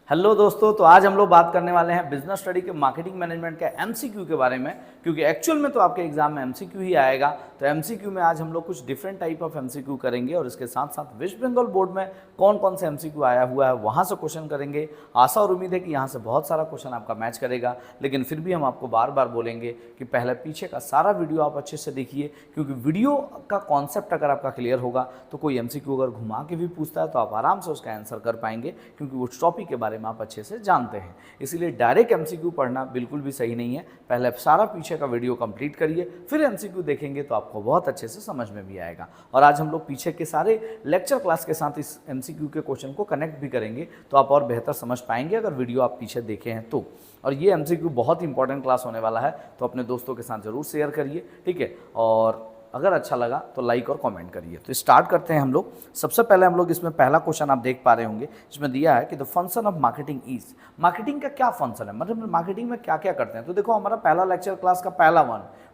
Hello दोस्तों, तो आज हम लोग बात करने वाले हैं बिजनेस स्टडी के मार्केटिंग मैनेजमेंट के एमसीक्यू के बारे में, क्योंकि एक्चुअल में तो आपके एग्जाम में एमसीक्यू ही आएगा। तो एमसीक्यू में आज हम लोग कुछ डिफरेंट टाइप ऑफ एमसीक्यू करेंगे और इसके साथ साथ वेस्ट बंगाल बोर्ड में कौन कौन से एमसीक्यू आया हुआ है वहाँ से क्वेश्चन करेंगे। आशा और उम्मीद है कि यहाँ से बहुत सारा क्वेश्चन आपका मैच करेगा, लेकिन फिर भी हम आपको बार बार बोलेंगे कि पहले पीछे का सारा वीडियो आप अच्छे से देखिए, क्योंकि वीडियो का कॉन्सेप्ट अगर आपका क्लियर होगा तो कोई एमसीक्यू अगर घुमा के भी पूछता है तो आप आराम से उसका आंसर कर पाएंगे, क्योंकि उस टॉपिक के बारे में आप अच्छे से जानते हैं। इसीलिए डायरेक्ट एमसीक्यू पढ़ना बिल्कुल भी सही नहीं है। पहले सारा पीछे का वीडियो कंप्लीट करिए, फिर एमसीक्यू देखेंगे तो आपको बहुत अच्छे से समझ में भी आएगा। और आज हम लोग पीछे के सारे लेक्चर क्लास के साथ इस एमसीक्यू के क्वेश्चन को कनेक्ट भी करेंगे, तो आप और बेहतर समझ पाएंगे अगर वीडियो आप पीछे देखे हैं तो। और ये एमसीक्यू बहुत इंपॉर्टेंट क्लास होने वाला है, तो अपने दोस्तों के साथ जरूर शेयर करिए, ठीक है। और अगर अच्छा लगा तो लाइक और कमेंट करिए। तो स्टार्ट करते हैं हम लोग। सबसे पहले हम लोग इसमें पहला क्वेश्चन आप देख पा रहे होंगे, इसमें दिया है कि the function of marketing is. Marketing का क्या फंक्शन है, मतलब मार्केटिंग में क्या क्या करते हैं। तो देखो, हमारा पहला लेक्चर क्लास का पहला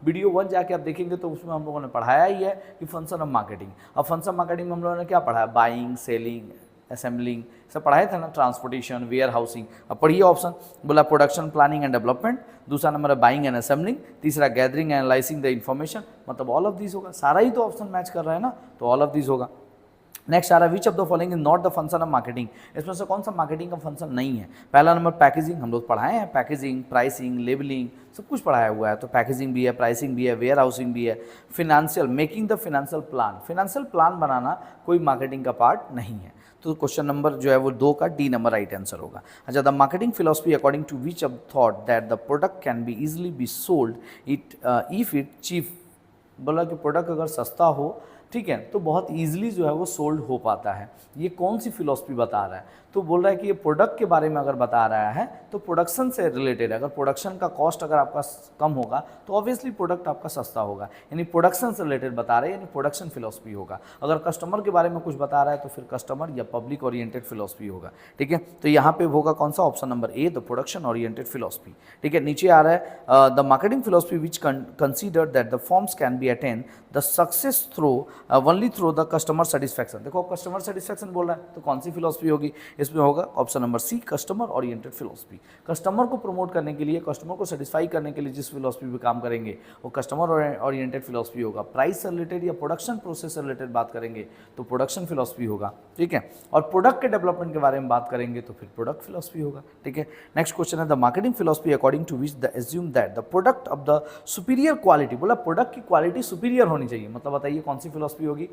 वीडियो 1 जाके आप देखेंगे तो उसमें हम लोगों ने पढ़ाया ही है कि फंक्शन ऑफ मार्केटिंग। अब फंक्शन ऑफ मार्केटिंग में हम लोगों ने क्या पढ़ा है, बाइंग, सेलिंग, असेंबलिंग सब पढ़ाए थे ना, ट्रांसपोर्टेशन, वेयर हाउसिंग। अब पढ़िए ऑप्शन, बोला प्रोडक्शन, प्लानिंग एंड डेवलपमेंट। दूसरा नंबर है बाइंग एंड असेंबलिंग। तीसरा gathering and analysing the information. मतलब ऑल ऑफ दिस होगा, सारा ही तो ऑप्शन मैच कर रहा है ना, तो ऑल ऑफ दिस होगा। नेक्स्ट आ रहा है विच of the following is not the function of marketing. इसमें से कौन सा मार्केटिंग का फंक्शन नहीं है। पहला नंबर पैकेजिंग, हम लोग पढ़ाए हैं पैकेजिंग, प्राइसिंग, लेबलिंग सब कुछ पढ़ाया हुआ है। तो पैकेजिंग भी है, प्राइसिंग भी है, वेयर हाउसिंग भी है। Financial, making the financial plan, financial plan बनाना कोई मार्केटिंग का पार्ट नहीं है। तो क्वेश्चन नंबर जो है वो 2 का डी नंबर राइट आंसर होगा। अच्छा, the marketing philosophy according to which of thought that the product can be easily be sold it if it cheap. बोला कि प्रोडक्ट अगर सस्ता हो, ठीक है, तो बहुत ईजिली जो है वो सोल्ड हो पाता है। ये कौन सी फिलॉसफी बता रहा है, तो बोल रहा है कि ये प्रोडक्ट के बारे में अगर बता रहा है तो प्रोडक्शन से रिलेटेड है। अगर प्रोडक्शन का कॉस्ट अगर आपका कम होगा तो ऑब्वियसली प्रोडक्ट आपका सस्ता होगा, यानी प्रोडक्शन से रिलेटेड बता रहे हैं, यानी प्रोडक्शन फिलॉसफी होगा। अगर कस्टमर के बारे में कुछ बता रहा है तो फिर कस्टमर या पब्लिक ओरिएंटेड फिलॉसफी होगा, ठीक है। तो यहाँ पे होगा कौन सा, option number A, the production oriented philosophy, ठीक है। नीचे आ रहा है the marketing philosophy which consider that the forms can be attain the success through only through the customer satisfaction. देखो, कस्टमर सेटिस्फैक्शन बोल रहा है तो कौन सी फिलॉसफी होगी, इसमें होगा option number C, customer oriented philosophy. Customer को प्रमोट करने के लिए, कस्टमर को सेटिस्फाई करने के लिए जिस फिलॉसफी पे काम करेंगे वो कस्टमर ओरिएंटेड फिलॉसफी होगा। प्राइस से रिलेटेड या प्रोडक्शन प्रोसेस से रिलेटेड बात करेंगे तो प्रोडक्शन फिलॉसफी होगा, ठीक है। और प्रोडक्ट के डेवलपमेंट के बारे में बात करेंगे तो फिर प्रोडक्ट फिलॉसफी होगा, ठीक है। नेक्स्ट क्वेश्चन है the marketing philosophy according to which the assume that the product of the superior quality. बोला प्रोडक्ट की क्वालिटी सुपीरियर होनी चाहिए, मतलब बताइए कौन सी फिलॉसफी होगी,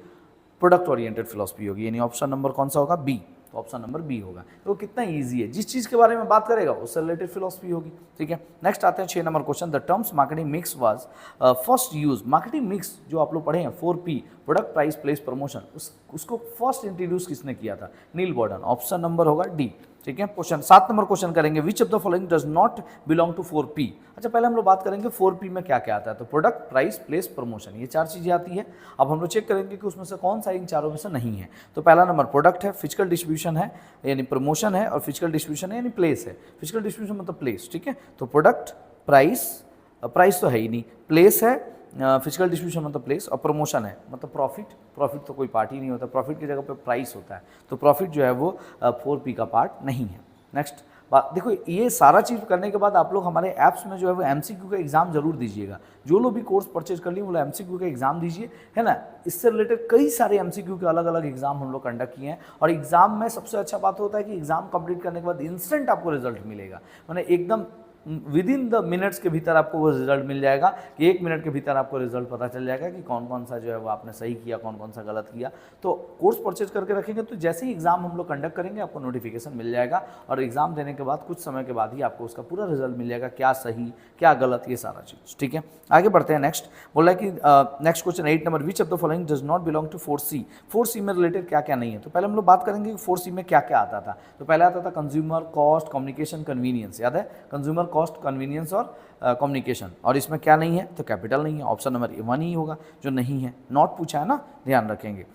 प्रोडक्ट ओरिएंटेड फिलॉसफी होगी, यानी ऑप्शन नंबर कौन सा होगा, बी। तो ऑप्शन नंबर बी होगा। तो कितना इजी है, जिस चीज के बारे में बात करेगा उससे रिलेटेड फिलॉसफी होगी, ठीक है। नेक्स्ट आते हैं 6 number question, the terms marketing mix was first use. Marketing mix जो आप लोग पढ़े हैं 4P, product, price, place, promotion, उसको फर्स्ट इंट्रोड्यूस किसने किया था, नील बॉर्डन। ऑप्शन नंबर होगा डी, ठीक है। क्वेश्चन 7 नंबर क्वेश्चन करेंगे, which of the following does not belong to 4P। अच्छा, पहले हम लोग बात करेंगे 4P में क्या क्या आता है। तो प्रोडक्ट, प्राइस, प्लेस, प्रमोशन, ये 4 चीजें आती है। अब हम लोग चेक करेंगे कि उसमें से कौन सा इन चारों में से नहीं है। तो पहला नंबर प्रोडक्ट है, फिजिकल डिस्ट्रीब्यूशन है यानी प्रमोशन है, और फिजिकल डिस्ट्रीब्यूशन है यानी प्लेस है। फिजिकल डिस्ट्रीब्यूशन मतलब प्लेस, ठीक है। तो प्रोडक्ट, प्राइस, प्राइस तो है ही नहीं, प्लेस है, फिजिकल डिस्ट्रीब्यूशन मतलब प्लेस, और प्रमोशन है मतलब प्रॉफिट। प्रॉफिट तो कोई पार्ट ही नहीं होता, प्रॉफिट की जगह पे प्राइस होता है, तो प्रॉफिट जो है वो 4P का पार्ट नहीं है। नेक्स्ट बात देखो, ये सारा चीज़ करने के बाद आप लोग हमारे ऐप्स में जो है वो MCQ का एग्जाम जरूर दीजिएगा। जो लोग भी कोर्स परचेज कर लिए वो MCQ का एग्जाम दीजिए, है ना। इससे रिलेटेड कई सारे MCQ के अलग अलग एग्जाम हम लोग कंडक्ट किए हैं, और एग्जाम में सबसे अच्छा बात होता है कि एग्जाम कंप्लीट करने के बाद इंस्टेंट आपको रिजल्ट मिलेगा, मैंने एकदम विद इन द मिनट्स के भीतर आपको वो रिजल्ट मिल जाएगा कि 1 मिनट के भीतर आपको रिजल्ट पता चल जाएगा कि कौन कौन सा जो है वो आपने सही किया, कौन कौन सा गलत किया। तो कोर्स परचेज करके रखेंगे तो जैसे ही एग्जाम हम लोग कंडक्ट करेंगे आपको नोटिफिकेशन मिल जाएगा, और एग्जाम देने के बाद कुछ समय के बाद ही आपको उसका पूरा रिजल्ट मिल जाएगा, क्या सही क्या गलत, ये सारा चीज़, ठीक है। आगे बढ़ते हैं। नेक्स्ट बोला कि next question 8 number, which of the following does not belong to 4C। 4C में रिलेटेड क्या क्या नहीं है। तो पहले हम लोग बात करेंगे कि 4C में क्या क्या आता था। तो पहले आता था कंज्यूमर, कॉस्ट, कम्युनिकेशन, कन्वीनियंस। याद है, कंज्यूमर, कॉस्ट, कन्वीनियंस और कम्युनिकेशन। और इसमें क्या नहीं है, तो कैपिटल नहीं है, ऑप्शन नंबर 1 ही होगा जो नहीं है। नॉट पूछा है ना, ध्यान रखेंगे।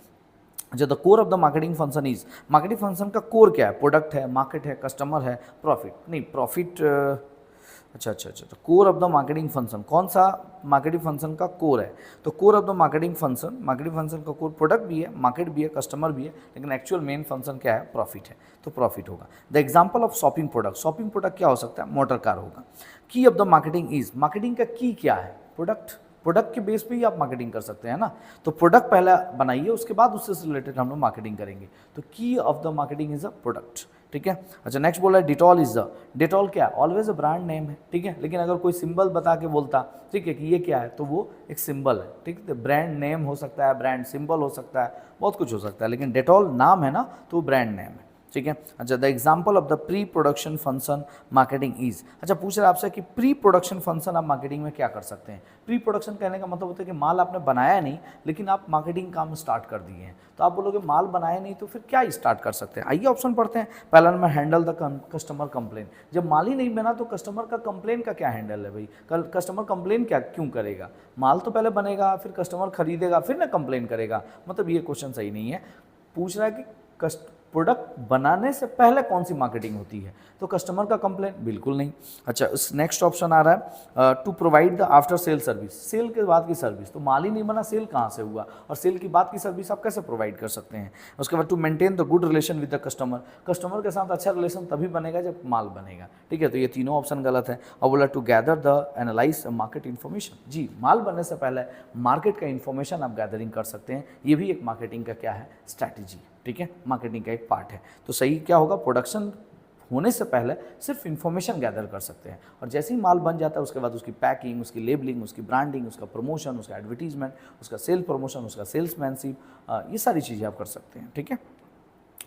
जो the core of the marketing function is, marketing function का कोर क्या है, प्रोडक्ट है, मार्केट है, कस्टमर है, प्रॉफिट नहीं, प्रॉफिट अच्छा, तो core of the marketing function, कौन सा मार्केटिंग फंक्शन का कोर है? तो core of the marketing function का कोर प्रोडक्ट भी है, मार्केट भी है, कस्टमर भी है, लेकिन एक्चुअल मेन फंक्शन क्या है? प्रॉफिट है, तो प्रॉफिट होगा। The example of shopping product क्या हो सकता है? मोटर कार होगा। की of the marketing is, marketing का की क्या है? प्रोडक्ट के बेस पे ही आप मार्केटिंग कर सकते हैं ना। तो प्रोडक्ट पहला बनाइए, उसके बाद उससे रिलेटेड हम लोग मार्केटिंग करेंगे। तो की of the marketing is a product, ठीक है। अच्छा, नेक्स्ट बोला है डिटॉल इज द, डिटॉल क्या है? ऑलवेज अ ब्रांड नेम है, ठीक है। लेकिन अगर कोई सिंबल बता के बोलता, ठीक है, कि ये क्या है, तो वो एक सिंबल है, ठीक है। ब्रांड नेम हो सकता है, ब्रांड सिंबल हो सकता है, बहुत कुछ हो सकता है, लेकिन डेटॉल नाम है ना, तो वो ब्रांड नेम है, ठीक है। अच्छा, the example of the pre production function marketing is, अच्छा पूछ रहे आपसे कि प्री प्रोडक्शन फंक्शन आप मार्केटिंग में क्या कर सकते हैं? प्री प्रोडक्शन कहने का मतलब होता है कि माल आपने बनाया नहीं, लेकिन आप मार्केटिंग काम स्टार्ट कर दिए हैं। तो आप बोलोगे माल बनाया नहीं, तो फिर क्या स्टार्ट कर सकते हैं? आइए ऑप्शन पढ़ते हैं। पहला number, handle the customer complain. जब माल ही नहीं बना तो कस्टमर का कंप्लेन का क्या हैंडल है भाई? कस्टमर कंप्लेन क्या क्यों करेगा? माल तो पहले बनेगा, फिर कस्टमर खरीदेगा, फिर ना कंप्लेन करेगा। मतलब ये क्वेश्चन सही नहीं है। पूछ रहा है कि प्रोडक्ट बनाने से पहले कौन सी मार्केटिंग होती है? तो कस्टमर का कंप्लेन बिल्कुल नहीं। अच्छा, नेक्स्ट ऑप्शन आ रहा है to provide the after sale service, sale के बाद की सर्विस। तो माल ही नहीं बना, सेल कहाँ से हुआ? और सेल की बाद की सर्विस आप कैसे प्रोवाइड कर सकते हैं? उसके बाद to maintain the good relation with the customer, customer के साथ अच्छा रिलेशन तभी बनेगा जब माल बनेगा, ठीक है। तो ये तीनों ऑप्शन गलत है। और बोला to gather the analyse market information, जी माल बनने से पहले मार्केट का इन्फॉर्मेशन आप गैदरिंग कर सकते हैं, ये भी एक मार्केटिंग का क्या है? स्ट्रैटेजी, ठीक है, मार्केटिंग का एक पार्ट है। तो सही क्या होगा? प्रोडक्शन होने से पहले सिर्फ इन्फॉर्मेशन गैदर कर सकते हैं, और जैसे ही माल बन जाता है उसके बाद उसकी पैकिंग, उसकी लेबलिंग, उसकी ब्रांडिंग, उसका प्रमोशन, उसका एडवर्टीजमेंट, उसका सेल प्रमोशन, उसका सेल्समैनशिप, ये सारी चीज़ें आप कर सकते हैं, ठीक है।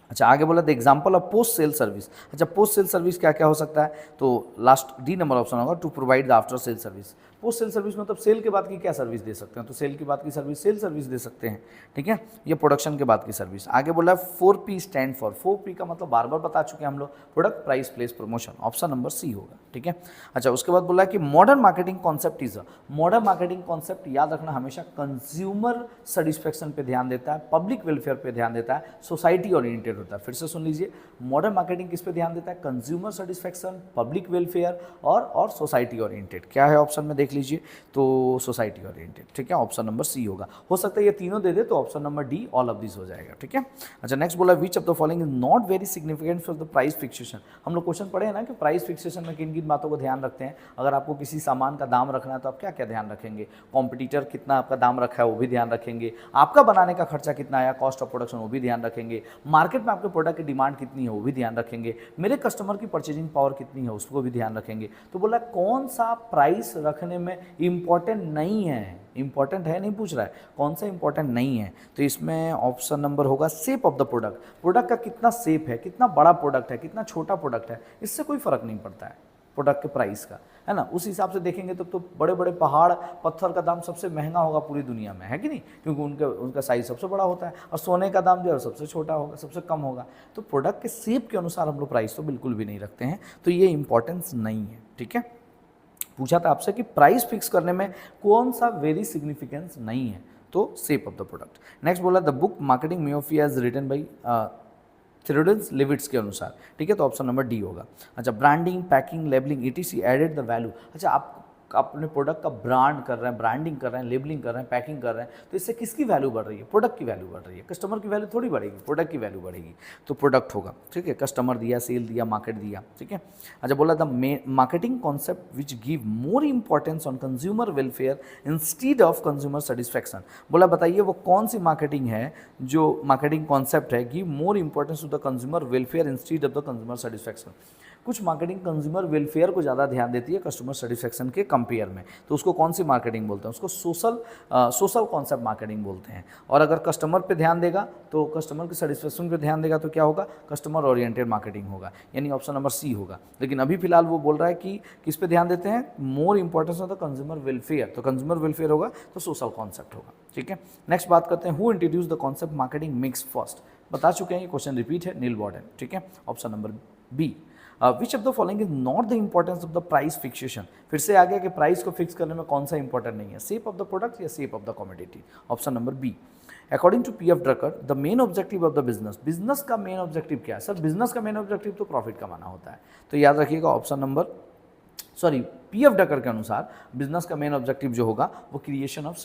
अच्छा, आगे बोला the example of post sale service. अच्छा, पोस्ट सेल सर्विस क्या क्या हो सकता है? तो लास्ट डी नंबर ऑप्शन होगा, to provide the after sale service. Post sale service मतलब सेल के बाद की क्या सर्विस दे सकते हैं? तो सेल के बाद की सर्विस सेल सर्विस दे सकते हैं, ठीक है। ये प्रोडक्शन के बाद की सर्विस। आगे बोला 4P स्टैंड फॉर, 4P का मतलब बार बार बता चुके हैं हम लोग, product, price, place, promotion. Option number C होगा, ठीक है। अच्छा, उसके बाद बोला कि modern marketing concept is a, modern marketing concept याद रखना हमेशा कंज्यूमर सेटिस्फेक्शन पे ध्यान देता है, पब्लिक वेलफेयर पे ध्यान देता है, सोसाइटी ओरिएंटेड होता है। फिर से सुन लीजिए, मॉडर्न मार्केटिंग किस पे ध्यान देता है? कंज्यूमर सेटिस्फेक्शन, पब्लिक वेलफेयर और सोसाइटी ओरिएंटेड। क्या है ऑप्शन में देख लीजिए, तो सोसाइटी ओरिएंटेड, ठीक है। ऑप्शन नंबर सी होगा। हो सकता है ये तीनों दे दे तो option number D all of this हो जाएगा, ठीक है। अच्छा, नेक्स्ट बोला which of the following is not very significant for the price fixation. हम लोग क्वेश्चन पढ़े हैं ना कि प्राइस फिक्सेशन में किन किन बातों को ध्यान रखते हैं। अगर आपको किसी सामान का दाम रखना है तो आप क्या क्या ध्यान रखेंगे? कॉम्पिटिटर कितना आपका दाम रखा है वो भी ध्यान रखेंगे, आपका बनाने का खर्चा कितना आया, कॉस्ट ऑफ प्रोडक्शन, वो भी ध्यान रखेंगे, मार्केट में आपके प्रोडक्ट की डिमांड कितनी है वो भी ध्यान रखेंगे, मेरे कस्टमर की परचेजिंग पावर कितनी है उसको भी ध्यान रखेंगे। तो बोला कौन सा प्राइस रखने में इंपॉर्टेंट नहीं है? इंपॉर्टेंट है नहीं पूछ रहा है, कौन सा इंपॉर्टेंट नहीं है? तो इसमें ऑप्शन नंबर होगा shape of the product. Product का कितना शेप है, कितना बड़ा प्रोडक्ट है, कितना छोटा प्रोडक्ट है, इससे कोई फर्क नहीं पड़ता है प्रोडक्ट के प्राइस का, है ना। उस हिसाब से देखेंगे तो बड़े बड़े पहाड़ पत्थर का दाम सबसे महंगा होगा पूरी दुनिया में, है कि नहीं? क्योंकि उनका साइज सबसे बड़ा होता है, और सोने का दाम जो है सबसे छोटा होगा, सबसे कम होगा। तो प्रोडक्ट के शेप के अनुसार हम लोग प्राइस तो बिल्कुल भी नहीं रखते हैं, तो ये इंपॉर्टेंस नहीं है, ठीक है। पूछा था आपसे कि प्राइस फिक्स करने में कौन सा वेरी सिग्निफिकेंस नहीं है, तो shape of the product. Next बोला the book marketing myopia as written by Theodore Levitt के अनुसार, ठीक है। तो ऑप्शन नंबर डी होगा। अच्छा, branding, packing, labelling, ETC added the value. अच्छा, आप अपने प्रोडक्ट का ब्रांड कर रहे हैं, ब्रांडिंग कर रहे हैं, लेबलिंग कर रहे हैं, पैकिंग कर रहे हैं, तो इससे किसकी वैल्यू बढ़ रही है? प्रोडक्ट की वैल्यू बढ़ रही है। कस्टमर की वैल्यू थोड़ी बढ़ेगी, प्रोडक्ट की वैल्यू बढ़ेगी, तो प्रोडक्ट होगा, ठीक है। कस्टमर दिया, सेल दिया, मार्केट दिया, ठीक है। अच्छा, बोला the marketing concept which give more importance on consumer welfare instead of consumer satisfaction. बोला बताइए वो कौन सी मार्केटिंग है जो मार्केटिंग कॉन्सेप्ट है give more importance to the consumer welfare instead of the consumer satisfaction. कुछ मार्केटिंग कंज्यूमर वेलफेयर को ज़्यादा ध्यान देती है कस्टमर सेटिस्फैक्शन के कंपेयर में, तो उसको कौन सी मार्केटिंग बोलते हैं? उसको सोशल कॉन्सेप्ट मार्केटिंग बोलते हैं। और अगर कस्टमर पे ध्यान देगा तो कस्टमर के सेटिस्फैक्शन पे ध्यान देगा तो क्या होगा? कस्टमर ओरिएंटेड मार्केटिंग होगा, यानी ऑप्शन नंबर सी होगा। लेकिन अभी फिलहाल वो बोल रहा है कि किस पे ध्यान देते हैं? More importance of the consumer welfare, तो कंज्यूमर वेलफेयर होगा तो सोशल कॉन्सेप्ट होगा, ठीक है। नेक्स्ट बात करते हैं who introduce the concept marketing mix first. बता चुके हैं, ये क्वेश्चन रिपीट है, नील बॉर्डन, ठीक है। Option number B. Which of the following is not the importance of the price fixation. फिर से आ गया कि प्राइस को फिक्स करने में कौन सा इंपॉर्टेंट नहीं है, शेप ऑफ द प्रोडक्ट या shape of the commodity. Option number B. According to PF Drucker the main objective of the business, business का मेन ऑब्जेक्टिव क्या है? सर बिजनेस का मेन ऑब्जेक्टिव तो प्रॉफिट कमाना होता है, तो याद रखिएगा option number sorry PF Drucker के अनुसार बिजनेस का मेन ऑब्जेक्टिव जो होगा वो क्रिएशन ऑफ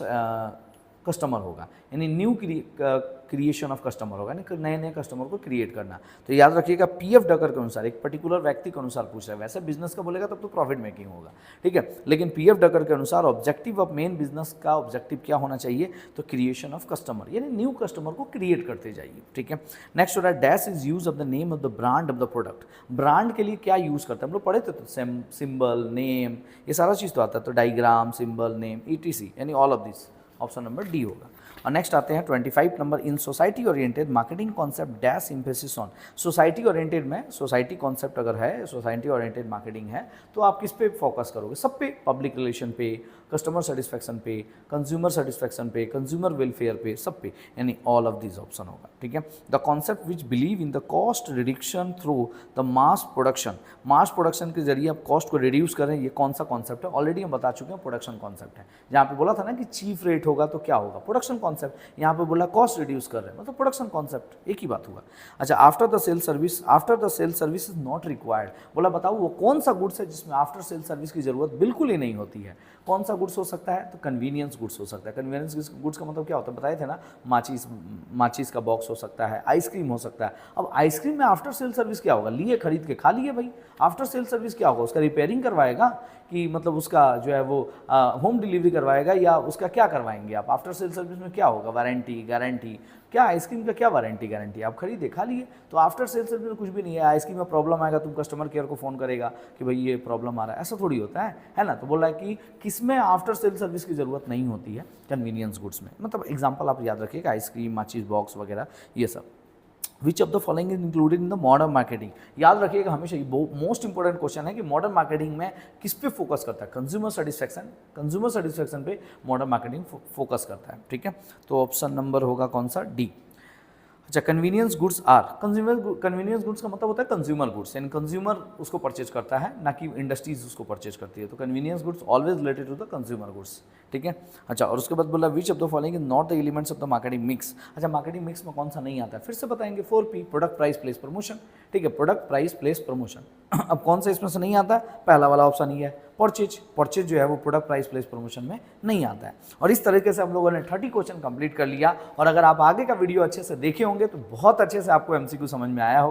कस्टमर होगा, यानी न्यू क्रिएशन ऑफ कस्टमर होगा, यानी नए नए कस्टमर को क्रिएट करना। तो याद रखिएगा पीएफ डकर के अनुसार, एक पर्टिकुलर व्यक्ति के अनुसार पूछ रहा है, वैसे बिजनेस का बोलेगा तब तो प्रॉफिट मेकिंग होगा, ठीक है, लेकिन पीएफ डकर के अनुसार ऑब्जेक्टिव ऑफ मेन बिजनेस का ऑब्जेक्टिव क्या होना चाहिए, तो क्रिएशन ऑफ कस्टमर, यानी न्यू कस्टमर को क्रिएट करते जाइए, ठीक है। नेक्स्ट हो रहा है dash is use of the name of the brand of the product. Brand के लिए क्या यूज करते हैं हम लोग पढ़े थे, तो सिंबल, नेम, ये सारा चीज़ तो आता है, तो डायग्राम, सिंबल, नेम, ईटीसी, यानी all of this, option number D होगा। और नेक्स्ट आते हैं 25 number, in society oriented marketing concept dash emphasis on. Society oriented में, सोसाइटी कॉन्सेप्ट अगर है, सोसाइटी ओरिएंटेड मार्केटिंग है, तो आप किस पे फोकस करोगे, सब पे, पब्लिक रिलेशन पे, कस्टमर सेटिस्फैक्शन पे, कंज्यूमर सेटिस्फैक्शन पे, कंज्यूमर वेलफेयर पे, सब पे, यानी ऑल ऑफ दिस ऑप्शन होगा, ठीक है। The concept which believe in the cost reduction through the mass production, mass production के जरिए आप कॉस्ट को रिड्यूस करें, ये कौन सा कॉन्सेप्ट है, ऑलरेडी हम बता चुके हैं, प्रोडक्शन कॉन्सेप्ट है। जहाँ पे बोला था ना कि चीफ रेट होगा तो क्या होगा, प्रोडक्शन कॉन्सेप्ट, यहाँ पे बोला कॉस्ट रिड्यूस कर रहे हैं, मतलब प्रोडक्शन कॉन्सेप्ट, एक ही बात हुआ। अच्छा, after the sale service, after the sale service is not required, बोला बताओ वो कौन सा गुड्स है जिसमें आफ्टर सेल सर्विस की जरूरत बिल्कुल ही नहीं होती है, कौन सा गुड्स हो सकता है, तो कन्वीनियंस गुड्स हो सकता है। कन्वीनियंस गुड्स का मतलब क्या होता है, बताए थे ना, माचिस का बॉक्स हो सकता है, आइसक्रीम हो सकता है। अब आइसक्रीम में आफ्टर सेल सर्विस क्या होगा, लिए खरीद के खा लिए भाई, आफ्टर सेल सर्विस क्या होगा, उसका रिपेयरिंग करवाएगा कि मतलब उसका जो है वो होम डिलीवरी करवाएगा, या उसका क्या करवाएंगे आप, आफ्टर सेल सर्विस में क्या होगा, वारंटी, गारंटी, क्या आइसक्रीम का क्या वारंटी गारंटी, आप खरीदे खा लिए, तो आफ्टर सेल सर्विस में कुछ भी नहीं है। आइसक्रीम में प्रॉब्लम आएगा, तुम कस्टमर केयर को फ़ोन करेगा कि भाई ये प्रॉब्लम आ रहा है, ऐसा थोड़ी होता है ना। तो बोल रहा है कि किसमें आफ्टर सेल सर्विस की ज़रूरत नहीं होती है, कन्वीनियंस गुड्स में, मतलब एग्जाम्पल आप याद रखिएगा, आइसक्रीम, माचिस बॉक्स वगैरह, ये सब। विच of the following is included in the modern marketing, याद रखिएगा हमेशा, ये मोस्ट इंपॉर्टेंट क्वेश्चन है कि मॉडर्न मार्केटिंग में किस पे फोकस करता है, कंज्यूमर सेटिस्फैक्शन पे मॉडर्न मार्केटिंग फोकस करता है, ठीक है। तो ऑप्शन नंबर होगा कौन सा, डी। अच्छा, convenience goods are, convenience goods का मतलब होता है कंज्यूमर गुड्स, यानी कंज्यूमर उसको परचेज करता है, ना कि इंडस्ट्रीज उसको परचेज करती है, तो convenience goods always related to the consumer goods, ठीक है। अच्छा, और उसके बाद बोला which of the following is not the elements of the marketing mix. अच्छा, मार्केटिंग मिक्स में कौन सा नहीं आता है, फिर से बताएंगे, 4P, product price place promotion, ठीक है, प्रोडक्ट प्राइस प्लेस प्रमोशन। अब कौन सा इसमें से नहीं आता है, पहला वाला ऑप्शन ही है, परचेज जो है वो प्रोडक्ट प्राइस प्लेस प्रमोशन में नहीं आता है। और इस तरीके से हम लोगों ने 30 क्वेश्चन कंप्लीट कर लिया, और अगर आप आगे का वीडियो अच्छे से देखे होंगे तो बहुत अच्छे से आपको MCQ समझ में आया होगा।